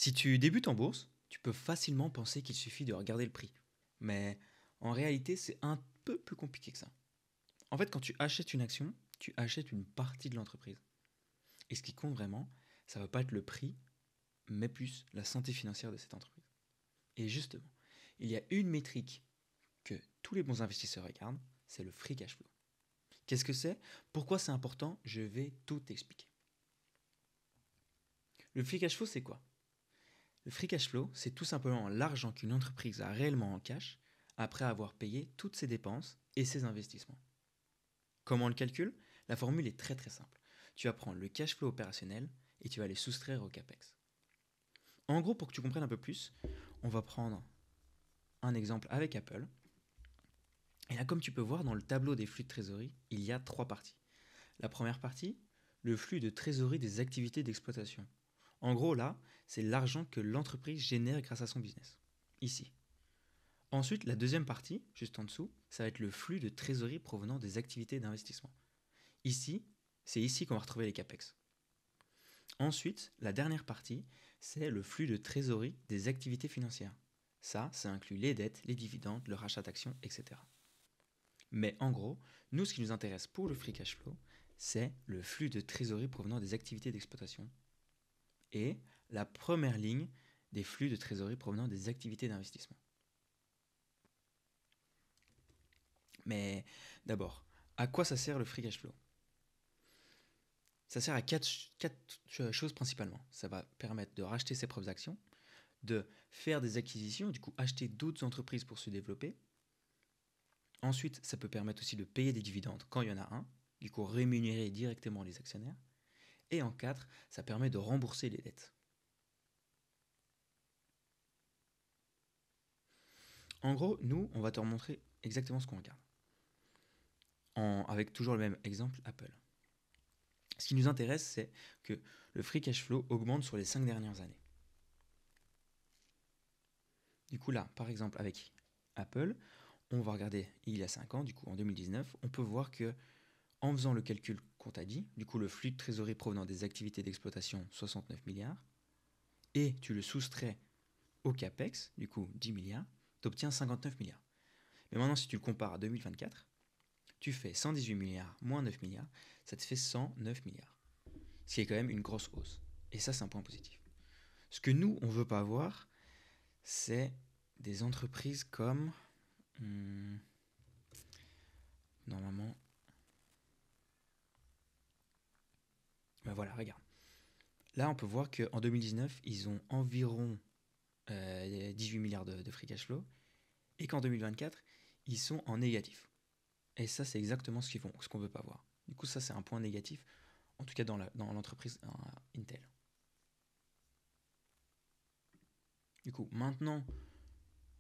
Si tu débutes en bourse, tu peux facilement penser qu'il suffit de regarder le prix. Mais en réalité, c'est un peu plus compliqué que ça. En fait, quand tu achètes une action, tu achètes une partie de l'entreprise. Et ce qui compte vraiment, ça ne va pas être le prix, mais plus la santé financière de cette entreprise. Et justement, il y a une métrique que tous les bons investisseurs regardent, c'est le free cash flow. Qu'est-ce que c'est? Pourquoi c'est important? Je vais tout expliquer. Le free cash flow, c'est quoi? Le free cash flow, c'est tout simplement l'argent qu'une entreprise a réellement en cash après avoir payé toutes ses dépenses et ses investissements. Comment on le calcule? La formule est très simple. Tu vas prendre le cash flow opérationnel et tu vas les soustraire au capex. En gros, pour que tu comprennes un peu plus, on va prendre un exemple avec Apple. Et là, comme tu peux voir dans le tableau des flux de trésorerie, il y a trois parties. La première partie, le flux de trésorerie des activités d'exploitation. En gros, là, c'est l'argent que l'entreprise génère grâce à son business. Ici. Ensuite, la deuxième partie, juste en dessous, ça va être le flux de trésorerie provenant des activités d'investissement. Ici, c'est ici qu'on va retrouver les capex. Ensuite, la dernière partie, c'est le flux de trésorerie des activités financières. Ça inclut les dettes, les dividendes, le rachat d'actions, etc. Mais en gros, nous, ce qui nous intéresse pour le free cash flow, c'est le flux de trésorerie provenant des activités d'exploitation et la première ligne des flux de trésorerie provenant des activités d'investissement. Mais d'abord, à quoi ça sert le free cash flow? Ça sert à quatre choses principalement. Ça va permettre de racheter ses propres actions, de faire des acquisitions, du coup acheter d'autres entreprises pour se développer. Ensuite, ça peut permettre aussi de payer des dividendes quand il y en a un, du coup rémunérer directement les actionnaires. Et en 4, ça permet de rembourser les dettes. En gros, nous, on va te remontrer exactement ce qu'on regarde. Avec toujours le même exemple, Apple. Ce qui nous intéresse, c'est que le free cash flow augmente sur les 5 dernières années. Du coup là, par exemple, avec Apple, on va regarder il y a 5 ans, du coup en 2019, on peut voir que en faisant le calcul qu'on t'a dit, du coup le flux de trésorerie provenant des activités d'exploitation, 69 milliards, et tu le soustrais au CAPEX, du coup 10 milliards, tu obtiens 59 milliards. Mais maintenant, si tu le compares à 2024, tu fais 118 milliards moins 9 milliards, ça te fait 109 milliards. Ce qui est quand même une grosse hausse. Et ça, c'est un point positif. Ce que nous, on ne veut pas avoir, c'est des entreprises comme... normalement... Ben voilà, regarde. Là, on peut voir qu'en 2019, ils ont environ 18 milliards de free cash flow, et qu'en 2024, ils sont en négatif. Et ça, c'est exactement ce qu'on ne veut pas voir. Du coup, ça, c'est un point négatif, en tout cas dans l'entreprise Intel. Du coup, maintenant,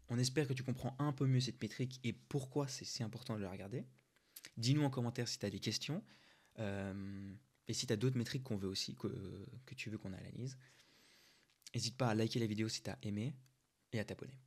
on espère que tu comprends un peu mieux cette métrique et pourquoi c'est si important de la regarder. Dis-nous en commentaire si tu as des questions. Et si tu as d'autres métriques qu'on veut aussi, que tu veux qu'on analyse. N'hésite pas à liker la vidéo si tu as aimé et à t'abonner.